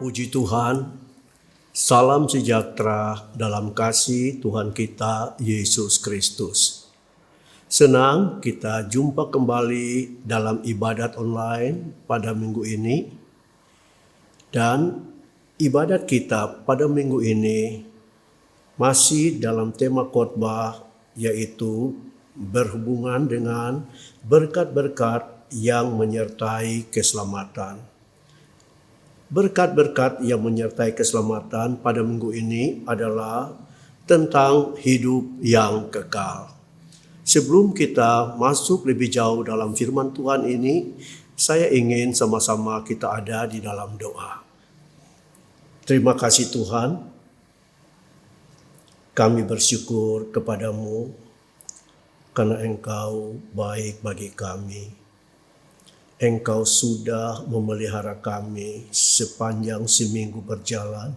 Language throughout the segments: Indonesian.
Puji Tuhan, salam sejahtera dalam kasih Tuhan kita Yesus Kristus. Senang kita jumpa kembali dalam ibadat online pada minggu ini. Dan ibadat kita pada minggu ini masih dalam tema khotbah, yaitu berhubungan dengan berkat-berkat yang menyertai keselamatan. Berkat-berkat yang menyertai keselamatan pada minggu ini adalah tentang hidup yang kekal. Sebelum kita masuk lebih jauh dalam firman Tuhan ini, saya ingin sama-sama kita ada di dalam doa. Terima kasih Tuhan, kami bersyukur kepadamu karena Engkau baik bagi kami. Engkau sudah memelihara kami sepanjang seminggu berjalan.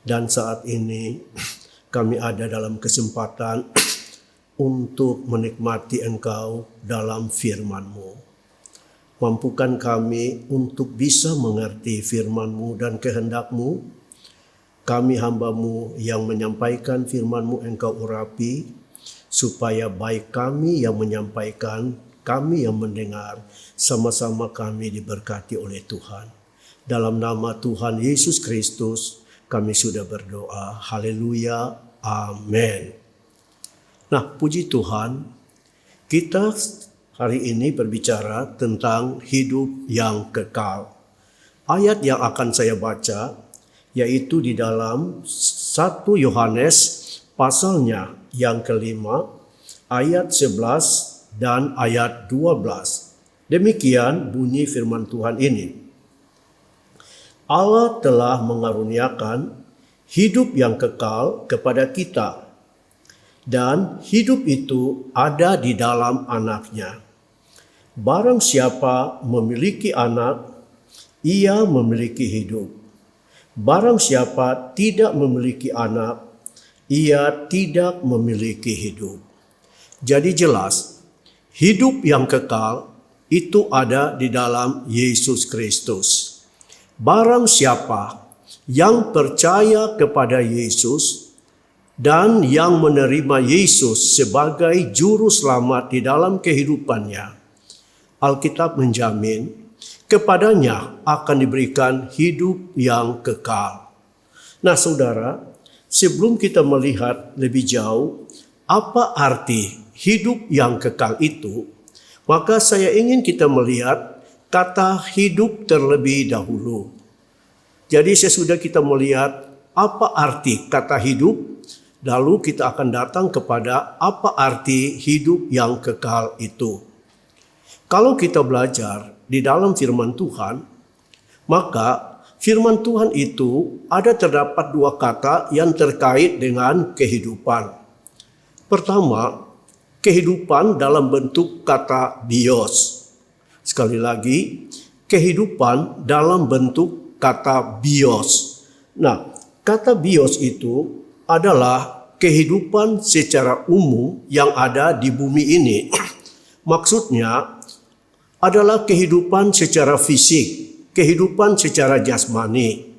Dan saat ini kami ada dalam kesempatan untuk menikmati Engkau dalam firman-Mu. Mampukan kami untuk bisa mengerti firman-Mu dan kehendak-Mu. Kami hamba-Mu yang menyampaikan firman-Mu Engkau urapi, supaya baik kami yang menyampaikan, kami yang mendengar, sama-sama kami diberkati oleh Tuhan. Dalam nama Tuhan Yesus Kristus kami sudah berdoa. Haleluya. Amin. Nah, puji Tuhan, kita hari ini berbicara tentang hidup yang kekal. Ayat yang akan saya baca yaitu di dalam 1 Yohanes pasalnya yang kelima, ayat 11 dan ayat 12. Demikian bunyi firman Tuhan ini. Allah telah mengaruniakan hidup yang kekal kepada kita, dan hidup itu ada di dalam Anak-Nya. Barang siapa memiliki anak, ia memiliki hidup. Barang siapa tidak memiliki anak, ia tidak memiliki hidup. Jadi jelas, hidup yang kekal itu ada di dalam Yesus Kristus. Barang siapa yang percaya kepada Yesus dan yang menerima Yesus sebagai juru selamat di dalam kehidupannya, Alkitab menjamin kepadanya akan diberikan hidup yang kekal. Nah saudara, sebelum kita melihat lebih jauh apa arti hidup yang kekal itu, maka saya ingin kita melihat kata hidup terlebih dahulu. Jadi sesudah kita melihat apa arti kata hidup, lalu kita akan datang kepada apa arti hidup yang kekal itu. Kalau kita belajar di dalam firman Tuhan, maka firman Tuhan itu ada terdapat dua kata yang terkait dengan kehidupan. Pertama, kehidupan dalam bentuk kata bios. Sekali lagi, kehidupan dalam bentuk kata bios. Nah, kata bios itu adalah kehidupan secara umum yang ada di bumi ini. Maksudnya adalah kehidupan secara fisik, kehidupan secara jasmani.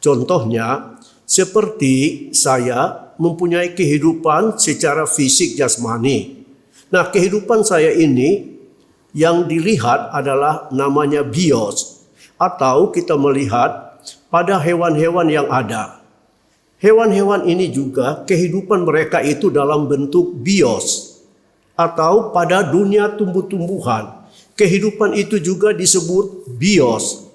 Contohnya, seperti saya mempunyai kehidupan secara fisik jasmani. Nah, kehidupan saya ini yang dilihat adalah namanya bios, atau kita melihat pada hewan-hewan yang ada. Hewan-hewan ini juga kehidupan mereka itu dalam bentuk bios, atau pada dunia tumbuh-tumbuhan. Kehidupan itu juga disebut bios.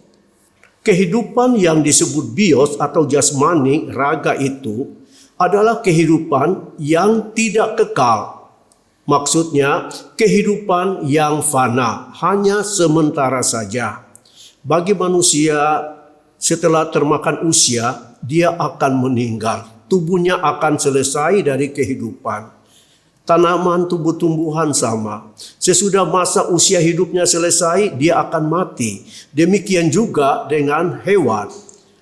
Kehidupan yang disebut bios atau jasmani raga itu adalah kehidupan yang tidak kekal. Maksudnya kehidupan yang fana, hanya sementara saja. Bagi manusia setelah termakan usia, dia akan meninggal. Tubuhnya akan selesai dari kehidupan. Tanaman, tumbuh-tumbuhan sama. Sesudah masa usia hidupnya selesai, dia akan mati. Demikian juga dengan hewan.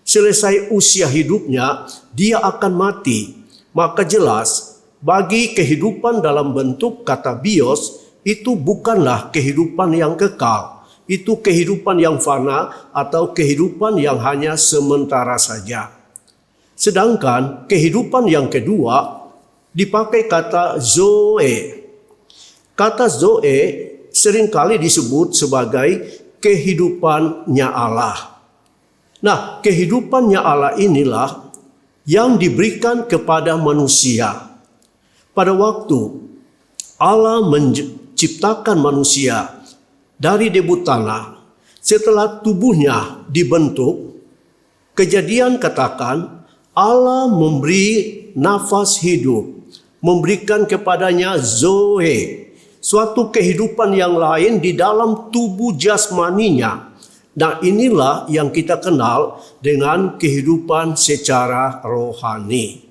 Selesai usia hidupnya, dia akan mati. Maka jelas, bagi kehidupan dalam bentuk kata bios, itu bukanlah kehidupan yang kekal. Itu kehidupan yang fana atau kehidupan yang hanya sementara saja. Sedangkan kehidupan yang kedua, dipakai kata zoe. Kata zoe seringkali disebut sebagai kehidupannya Allah. Nah, kehidupannya Allah inilah yang diberikan kepada manusia. Pada waktu Allah menciptakan manusia dari debu tanah, setelah tubuhnya dibentuk, Kejadian katakan Allah memberi nafas hidup, memberikan kepadanya zoe, suatu kehidupan yang lain di dalam tubuh jasmaninya. Nah, inilah yang kita kenal dengan kehidupan secara rohani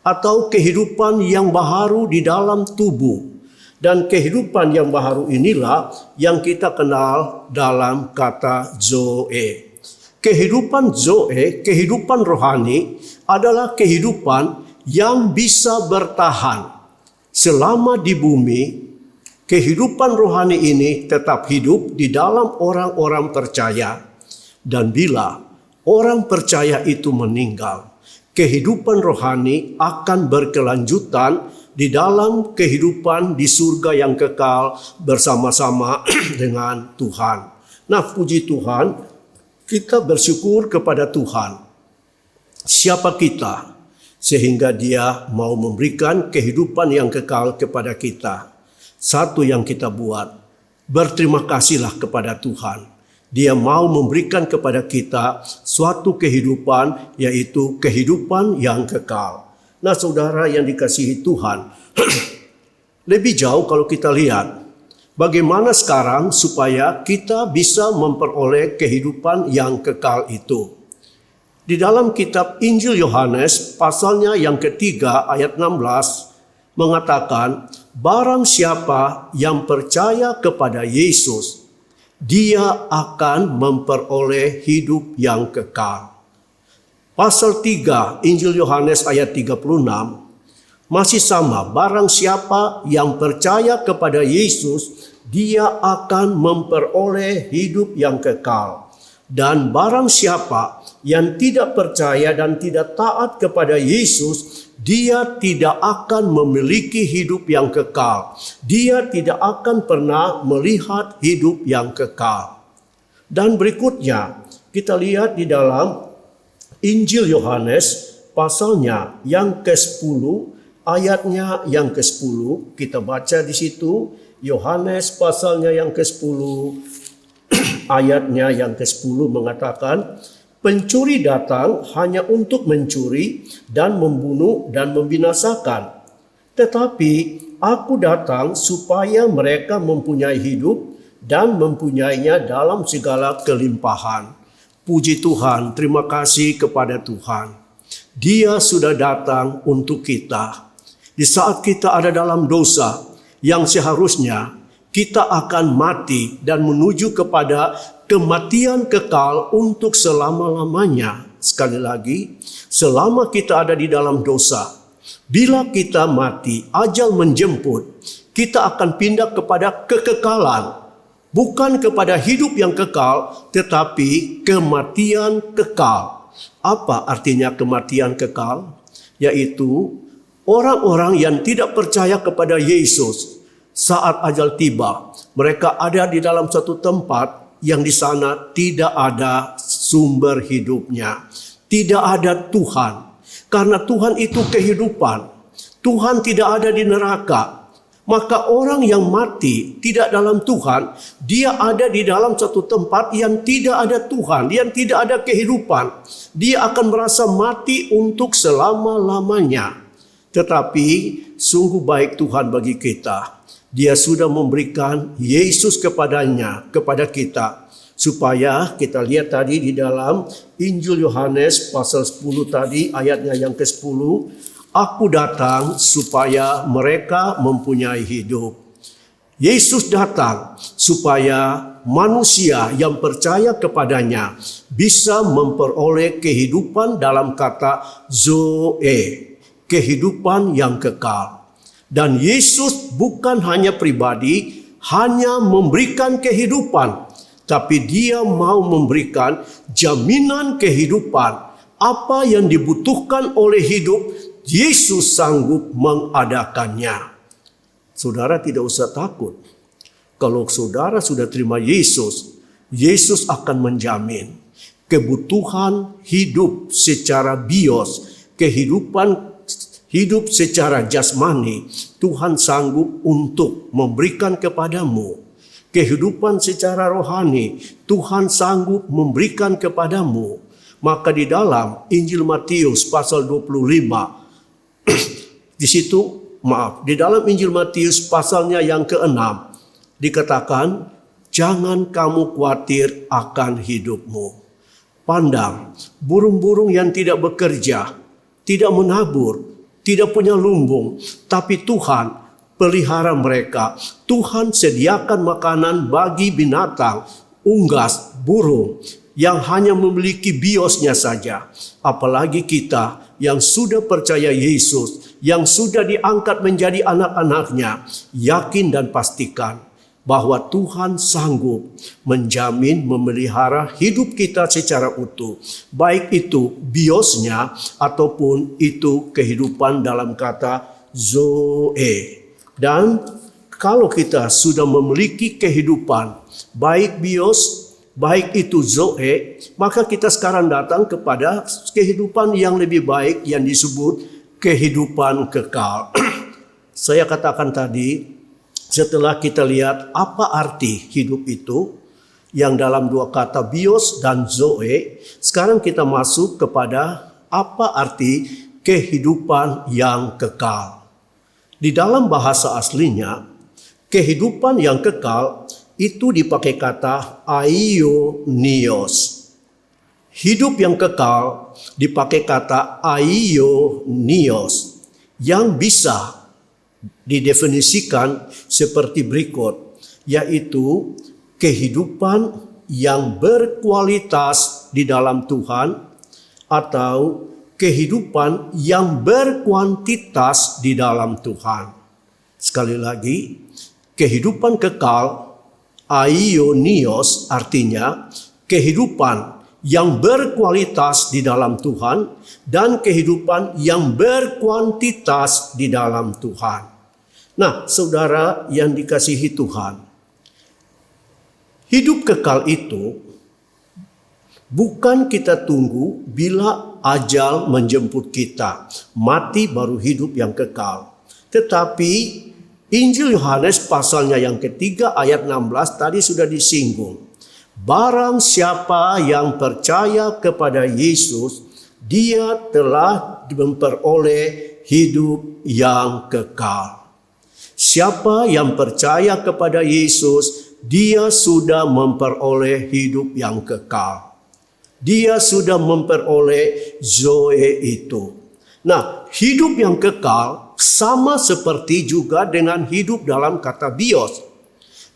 atau kehidupan yang baharu di dalam tubuh. Dan kehidupan yang baharu inilah yang kita kenal dalam kata zoe. Kehidupan zoe, kehidupan rohani adalah kehidupan yang bisa bertahan selama di bumi. Kehidupan rohani ini tetap hidup di dalam orang-orang percaya. Dan bila orang percaya itu meninggal, kehidupan rohani akan berkelanjutan di dalam kehidupan di surga yang kekal bersama-sama dengan Tuhan. Nah, puji Tuhan, kita bersyukur kepada Tuhan. Siapa kita sehingga Dia mau memberikan kehidupan yang kekal kepada kita? Satu yang kita buat, berterima kasihlah kepada Tuhan. Dia mau memberikan kepada kita suatu kehidupan, yaitu kehidupan yang kekal. Nah, saudara yang dikasihi Tuhan, lebih jauh kalau kita lihat bagaimana sekarang supaya kita bisa memperoleh kehidupan yang kekal itu. Di dalam kitab Injil Yohanes pasalnya yang ketiga ayat 16 mengatakan, barang siapa yang percaya kepada Yesus, dia akan memperoleh hidup yang kekal. Pasal 3 Injil Yohanes ayat 36 masih sama, barang siapa yang percaya kepada Yesus, dia akan memperoleh hidup yang kekal. Dan barang siapa yang tidak percaya dan tidak taat kepada Yesus, dia tidak akan memiliki hidup yang kekal. Dia tidak akan pernah melihat hidup yang kekal. Dan berikutnya kita lihat di dalam Injil Yohanes pasalnya yang ke-10, ayatnya yang ke-10, kita baca di situ Yohanes pasalnya yang ke-10, ayatnya yang ke-10 mengatakan, pencuri datang hanya untuk mencuri dan membunuh dan membinasakan. Tetapi aku datang supaya mereka mempunyai hidup dan mempunyainya dalam segala kelimpahan. Puji Tuhan, terima kasih kepada Tuhan. Dia sudah datang untuk kita. Di saat kita ada dalam dosa yang seharusnya kita akan mati dan menuju kepada kematian kekal untuk selama-lamanya. Sekali lagi, selama kita ada di dalam dosa, bila kita mati, ajal menjemput, kita akan pindah kepada kekekalan. bukan kepada hidup yang kekal, tetapi kematian kekal. Apa artinya kematian kekal? Yaitu orang-orang yang tidak percaya kepada Yesus saat ajal tiba. Mereka ada di dalam satu tempat yang di sana tidak ada sumber hidupnya. Tidak ada Tuhan. Karena Tuhan itu kehidupan. Tuhan tidak ada di neraka. Maka orang yang mati tidak dalam Tuhan, dia ada di dalam satu tempat yang tidak ada Tuhan, yang tidak ada kehidupan. Dia akan merasa mati untuk selama-lamanya. Tetapi sungguh baik Tuhan bagi kita. Dia sudah memberikan Yesus kepada kita. Supaya kita lihat tadi di dalam Injil Yohanes pasal 10 tadi ayatnya yang ke-10. Aku datang supaya mereka mempunyai hidup. Yesus datang supaya manusia yang percaya kepadanya bisa memperoleh kehidupan dalam kata Zoe. Kehidupan yang kekal. Dan Yesus bukan hanya pribadi, hanya memberikan kehidupan. Tapi dia mau memberikan jaminan kehidupan. Apa yang dibutuhkan oleh hidup, Yesus sanggup mengadakannya. Saudara tidak usah takut. Kalau saudara sudah terima Yesus, Yesus akan menjamin kebutuhan hidup secara bios, kehidupan hidup secara jasmani. Tuhan sanggup untuk memberikan kepadamu. Kehidupan secara rohani Tuhan sanggup memberikan kepadamu. Maka di dalam Injil Matius pasal 25 di dalam Injil Matius pasalnya yang ke-6 dikatakan, jangan kamu khawatir akan hidupmu. Pandang burung-burung yang tidak bekerja, tidak menabur, tidak punya lumbung, tapi Tuhan pelihara mereka. Tuhan sediakan makanan bagi binatang, unggas, burung yang hanya memiliki biosnya saja. Apalagi kita yang sudah percaya Yesus, yang sudah diangkat menjadi anak-anaknya, yakin dan pastikan bahwa Tuhan sanggup menjamin memelihara hidup kita secara utuh. Baik itu biosnya ataupun itu kehidupan dalam kata Zoe. Dan kalau kita sudah memiliki kehidupan, baik bios, baik itu Zoe, maka kita sekarang datang kepada kehidupan yang lebih baik yang disebut kehidupan kekal. Saya katakan tadi, setelah kita lihat apa arti hidup itu, yang dalam dua kata bios dan Zoe, sekarang kita masuk kepada apa arti kehidupan yang kekal. Di dalam bahasa aslinya, kehidupan yang kekal itu dipakai kata aionios. Hidup yang kekal dipakai kata aionios yang bisa didefinisikan seperti berikut, yaitu kehidupan yang berkualitas di dalam Tuhan atau kehidupan yang berkuantitas di dalam Tuhan. Sekali lagi, kehidupan kekal, aionios, artinya kehidupan yang berkualitas di dalam Tuhan dan kehidupan yang berkuantitas di dalam Tuhan. Nah, saudara yang dikasihi Tuhan, hidup kekal itu bukan kita tunggu bila ajal menjemput kita, mati baru hidup yang kekal. Tetapi Injil Yohanes pasalnya yang ketiga ayat 16 tadi sudah disinggung. Barang siapa yang percaya kepada Yesus, dia telah memperoleh hidup yang kekal. Siapa yang percaya kepada Yesus, dia sudah memperoleh hidup yang kekal. Dia sudah memperoleh Zoe itu. Nah, hidup yang kekal sama seperti juga dengan hidup dalam kata bios.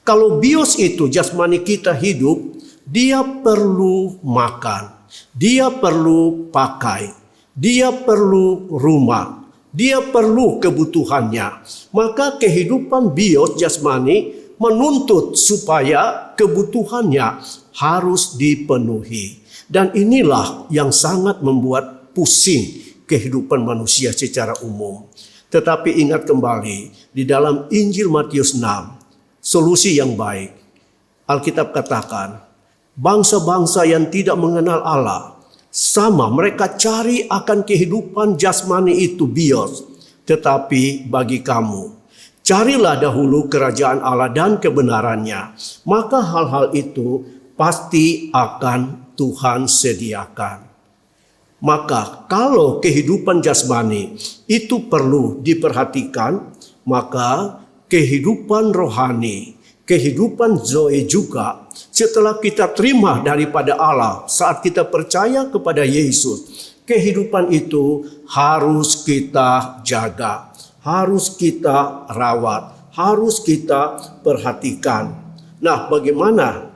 Kalau bios itu jasmani kita hidup, dia perlu makan, dia perlu pakai, dia perlu rumah, dia perlu kebutuhannya. Maka kehidupan bios jasmani menuntut supaya kebutuhannya harus dipenuhi. Dan inilah yang sangat membuat pusing kehidupan manusia secara umum. Tetapi ingat kembali, di dalam Injil Matius 6, solusi yang baik. Alkitab katakan, bangsa-bangsa yang tidak mengenal Allah, sama mereka cari akan kehidupan jasmani itu bios. Tetapi bagi kamu, carilah dahulu kerajaan Allah dan kebenarannya, maka hal-hal itu pasti akan Tuhan sediakan. Maka kalau kehidupan jasmani itu perlu diperhatikan, maka kehidupan rohani, kehidupan zoe juga setelah kita terima daripada Allah saat kita percaya kepada Yesus, kehidupan itu harus kita jaga, harus kita rawat, harus kita perhatikan. Nah, bagaimana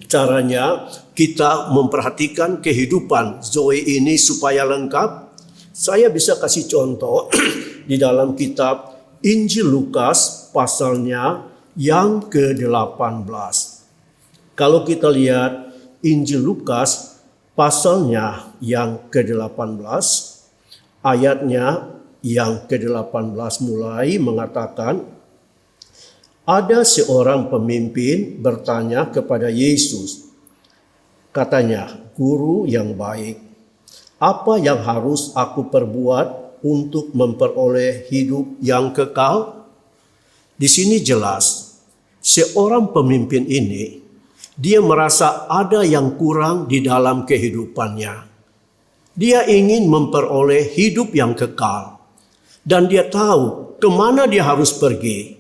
caranya kita memperhatikan kehidupan zoe ini supaya lengkap? Saya bisa kasih contoh di dalam kitab Injil Lukas pasalnya yang ke-18. Kalau kita lihat Injil Lukas pasalnya yang ke-18, ayatnya yang ke-18 mulai mengatakan, ada seorang pemimpin bertanya kepada Yesus. Katanya, Guru yang baik, apa yang harus aku perbuat untuk memperoleh hidup yang kekal? Di sini jelas, seorang pemimpin ini, dia merasa ada yang kurang di dalam kehidupannya. Dia ingin memperoleh hidup yang kekal. Dan dia tahu kemana dia harus pergi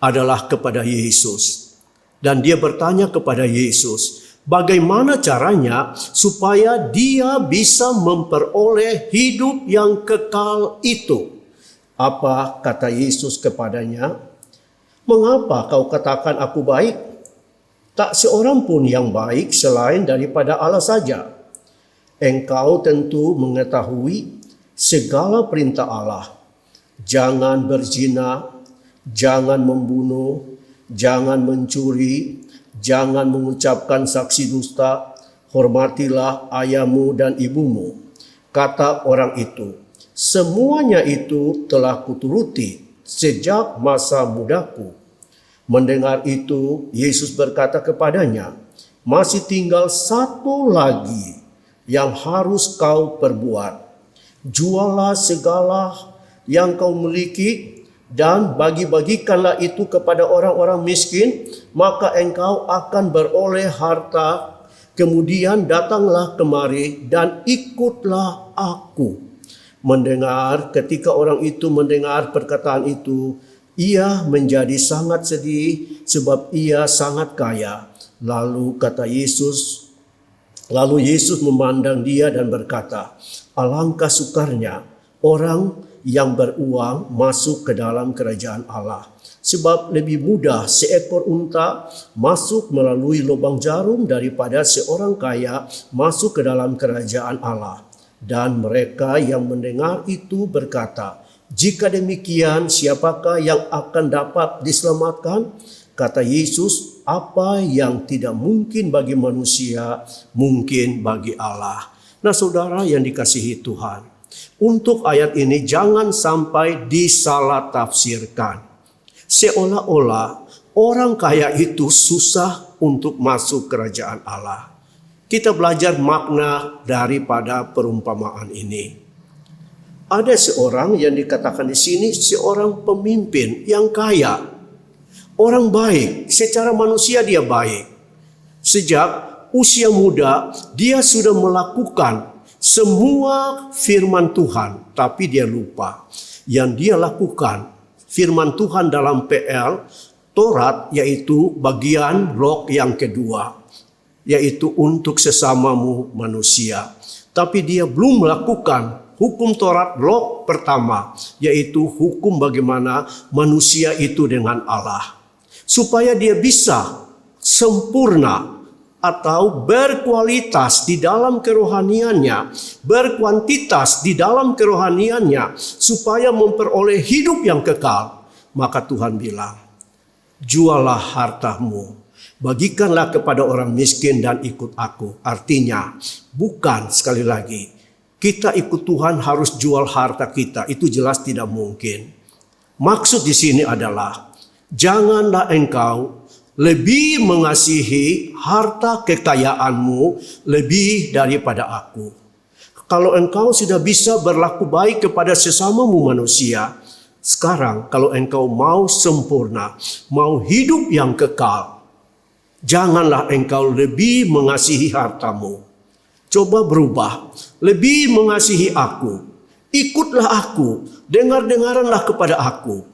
adalah kepada Yesus. Dan dia bertanya kepada Yesus, bagaimana caranya supaya dia bisa memperoleh hidup yang kekal itu? Apa kata Yesus kepadanya? Mengapa kau katakan aku baik? Tak seorang pun yang baik selain daripada Allah saja. Engkau tentu mengetahui segala perintah Allah. Jangan berzina, jangan membunuh, jangan mencuri, jangan mengucapkan saksi dusta, hormatilah ayahmu dan ibumu. Kata orang itu, semuanya itu telah kuturuti sejak masa mudaku. Mendengar itu, Yesus berkata kepadanya, masih tinggal satu lagi yang harus kau perbuat. Jualah segala yang kau miliki dan bagi-bagikanlah itu kepada orang-orang miskin, maka engkau akan beroleh harta. Kemudian datanglah kemari dan ikutlah aku. Ketika orang itu mendengar perkataan itu, ia menjadi sangat sedih sebab ia sangat kaya. Lalu Yesus memandang dia dan berkata, alangkah sukarnya orang yang beruang masuk ke dalam kerajaan Allah. Sebab lebih mudah seekor unta masuk melalui lubang jarum daripada seorang kaya masuk ke dalam kerajaan Allah. Dan mereka yang mendengar itu berkata, jika demikian, siapakah yang akan dapat diselamatkan? Kata Yesus, apa yang tidak mungkin bagi manusia, mungkin bagi Allah. Nah, saudara yang dikasihi Tuhan, untuk ayat ini jangan sampai disalah tafsirkan. Seolah-olah orang kaya itu susah untuk masuk kerajaan Allah. Kita belajar makna daripada perumpamaan ini. Ada seorang yang dikatakan di sini seorang pemimpin yang kaya. Orang baik, secara manusia dia baik. Sejak usia muda dia sudah melakukan semua firman Tuhan, tapi dia lupa. Yang dia lakukan firman Tuhan dalam PL, Taurat, yaitu bagian rok yang kedua, yaitu untuk sesamamu manusia. Tapi dia belum melakukan hukum Taurat rok pertama, yaitu hukum bagaimana manusia itu dengan Allah. Supaya dia bisa sempurna atau berkualitas di dalam kerohaniannya, berkuantitas di dalam kerohaniannya, supaya memperoleh hidup yang kekal. Maka Tuhan bilang, jualah hartamu, bagikanlah kepada orang miskin dan ikut aku. Artinya, bukan sekali lagi, kita ikut Tuhan harus jual harta kita. Itu jelas tidak mungkin. Maksud di sini adalah, janganlah engkau lebih mengasihi harta kekayaanmu lebih daripada aku. Kalau engkau sudah bisa berlaku baik kepada sesamamu manusia, sekarang kalau engkau mau sempurna, mau hidup yang kekal, janganlah engkau lebih mengasihi hartamu. Coba berubah, lebih mengasihi aku, ikutlah aku, dengar-dengaranlah kepada aku.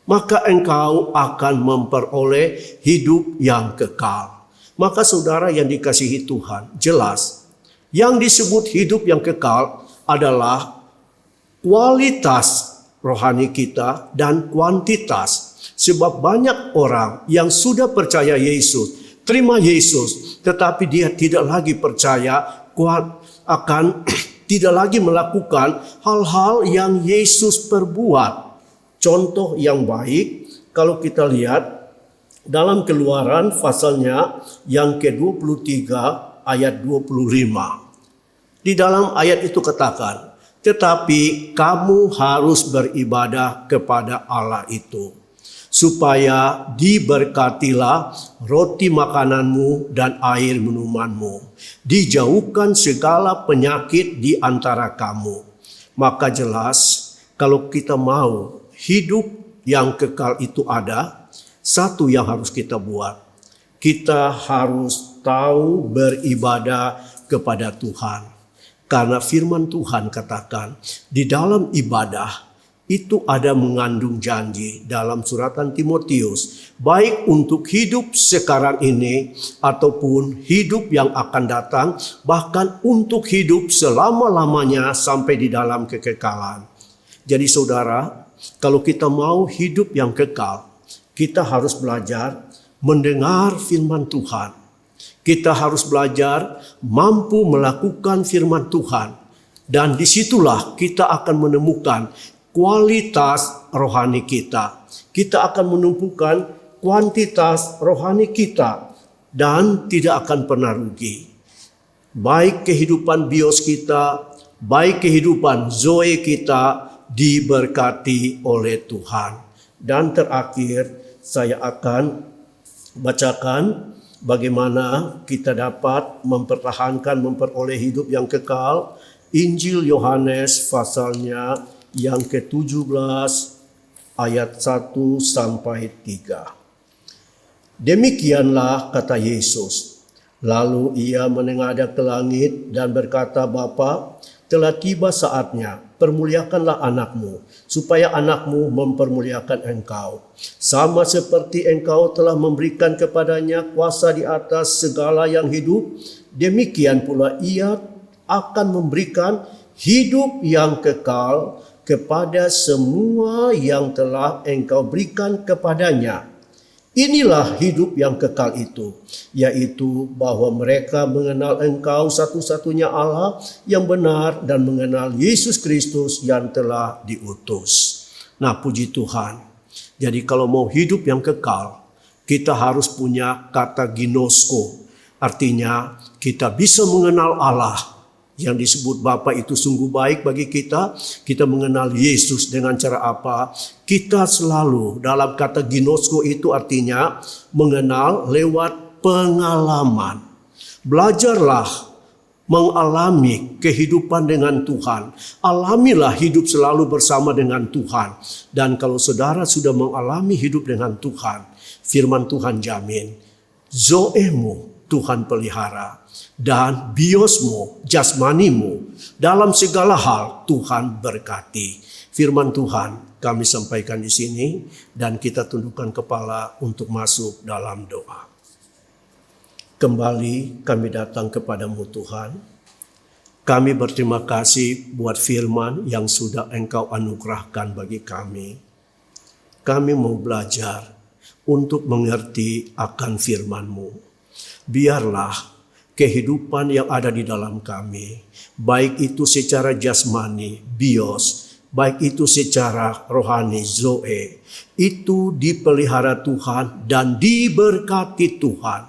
Maka engkau akan memperoleh hidup yang kekal. Maka saudara yang dikasihi Tuhan, jelas yang disebut hidup yang kekal adalah kualitas rohani kita dan kuantitas. Sebab banyak orang yang sudah percaya Yesus, terima Yesus, tetapi dia tidak lagi percaya akan tidak lagi melakukan hal-hal yang Yesus perbuat. Contoh yang baik kalau kita lihat dalam Keluaran pasalnya yang ke-23 ayat 25. Di dalam ayat itu katakan, tetapi kamu harus beribadah kepada Allah itu, supaya diberkatilah roti makananmu dan air minumanmu, dijauhkan segala penyakit di antara kamu. Maka jelas kalau kita mau hidup yang kekal itu ada, satu yang harus kita buat. Kita harus tahu beribadah kepada Tuhan. Karena firman Tuhan katakan, di dalam ibadah itu ada mengandung janji dalam suratan Timotius. Baik untuk hidup sekarang ini ataupun hidup yang akan datang. Bahkan untuk hidup selama-lamanya sampai di dalam kekekalan. Jadi saudara, kalau kita mau hidup yang kekal, kita harus belajar mendengar firman Tuhan. Kita harus belajar mampu melakukan firman Tuhan. Dan disitulah kita akan menemukan kualitas rohani kita. Kita akan menemukan kuantitas rohani kita. Dan tidak akan pernah rugi. Baik kehidupan bios kita, baik kehidupan zoe kita, diberkati oleh Tuhan. Dan terakhir saya akan bacakan bagaimana kita dapat mempertahankan, memperoleh hidup yang kekal. Injil Yohanes pasalnya yang ke-17 ayat 1 sampai 3. Demikianlah kata Yesus. Lalu ia menengadah ke langit dan berkata, Bapa, telah tiba saatnya, permuliakanlah anakmu, supaya anakmu mempermuliakan engkau. Sama seperti engkau telah memberikan kepadanya kuasa di atas segala yang hidup, demikian pula ia akan memberikan hidup yang kekal kepada semua yang telah engkau berikan kepadanya. Inilah hidup yang kekal itu, yaitu bahwa mereka mengenal engkau satu-satunya Allah yang benar dan mengenal Yesus Kristus yang telah diutus. Nah, puji Tuhan. Jadi kalau mau hidup yang kekal, kita harus punya kata ginosko. Artinya kita bisa mengenal Allah. Yang disebut Bapa itu sungguh baik bagi kita. Kita mengenal Yesus dengan cara apa? Kita selalu dalam kata ginosko itu artinya mengenal lewat pengalaman. Belajarlah mengalami kehidupan dengan Tuhan. Alamilah hidup selalu bersama dengan Tuhan. Dan kalau saudara sudah mengalami hidup dengan Tuhan, firman Tuhan jamin, zoemu Tuhan pelihara. Dan biosmu, jasmanimu, dalam segala hal Tuhan berkati. Firman Tuhan kami sampaikan di sini dan kita tundukkan kepala untuk masuk dalam doa. Kembali kami datang kepadamu Tuhan. Kami berterima kasih buat firman yang sudah Engkau anugerahkan bagi kami. Kami mau belajar untuk mengerti akan firman-Mu. Biarlah kehidupan yang ada di dalam kami, baik itu secara jasmani, bios, baik itu secara rohani, zoe, itu dipelihara Tuhan dan diberkati Tuhan.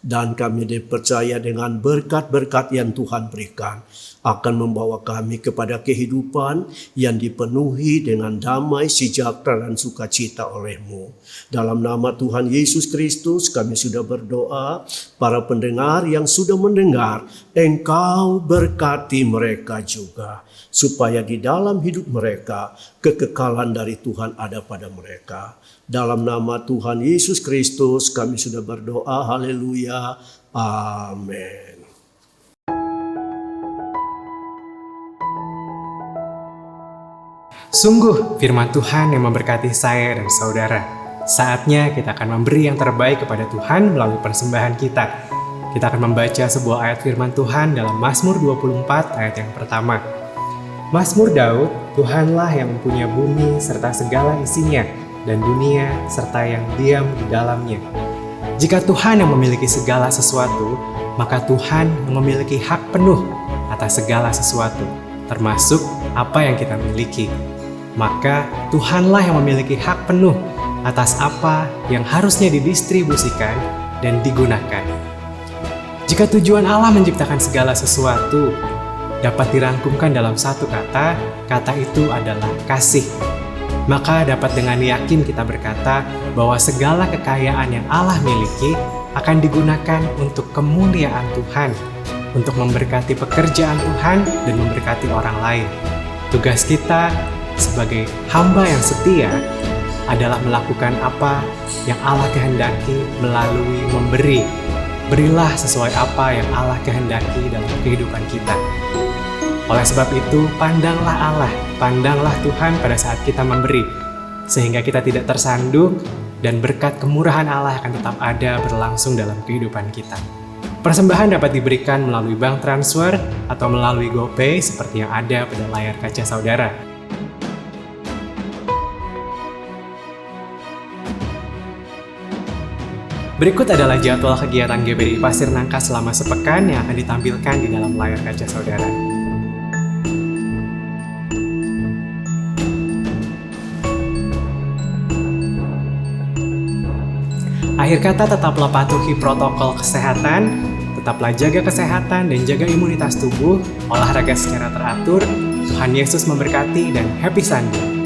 Dan kami dipercaya dengan berkat-berkat yang Tuhan berikan akan membawa kami kepada kehidupan yang dipenuhi dengan damai, sejahtera dan sukacita oleh-Mu. Dalam nama Tuhan Yesus Kristus kami sudah berdoa. Para pendengar yang sudah mendengar, Engkau berkati mereka juga, supaya di dalam hidup mereka kekekalan dari Tuhan ada pada mereka. Dalam nama Tuhan Yesus Kristus kami sudah berdoa. Haleluya. Amin. Sungguh firman Tuhan yang memberkati saya dan saudara. Saatnya kita akan memberi yang terbaik kepada Tuhan melalui persembahan kita. Kita akan membaca sebuah ayat firman Tuhan dalam Mazmur 24 ayat yang pertama. Mazmur Daud, Tuhanlah yang mempunyai bumi serta segala isinya, dan dunia serta yang diam di dalamnya. Jika Tuhan yang memiliki segala sesuatu, maka Tuhan yang memiliki hak penuh atas segala sesuatu, termasuk apa yang kita miliki. Maka Tuhanlah yang memiliki hak penuh atas apa yang harusnya didistribusikan dan digunakan. Jika tujuan Allah menciptakan segala sesuatu dapat dirangkumkan dalam satu kata, kata itu adalah kasih. Maka dapat dengan yakin kita berkata bahwa segala kekayaan yang Allah miliki akan digunakan untuk kemuliaan Tuhan, untuk memberkati pekerjaan Tuhan dan memberkati orang lain. Tugas kita sebagai hamba yang setia adalah melakukan apa yang Allah kehendaki melalui memberi. Berilah sesuai apa yang Allah kehendaki dalam kehidupan kita. Oleh sebab itu, pandanglah Allah, pandanglah Tuhan pada saat kita memberi, sehingga kita tidak tersandung dan berkat kemurahan Allah akan tetap ada berlangsung dalam kehidupan kita. Persembahan dapat diberikan melalui bank transfer atau melalui GoPay seperti yang ada pada layar kaca saudara. Berikut adalah jadwal kegiatan GBDI Pasir Nangka selama sepekan yang akan ditampilkan di dalam layar kaca saudara. Akhir kata, tetaplah patuhi protokol kesehatan, tetaplah jaga kesehatan dan jaga imunitas tubuh, olahraga secara teratur. Tuhan Yesus memberkati dan happy Sunday.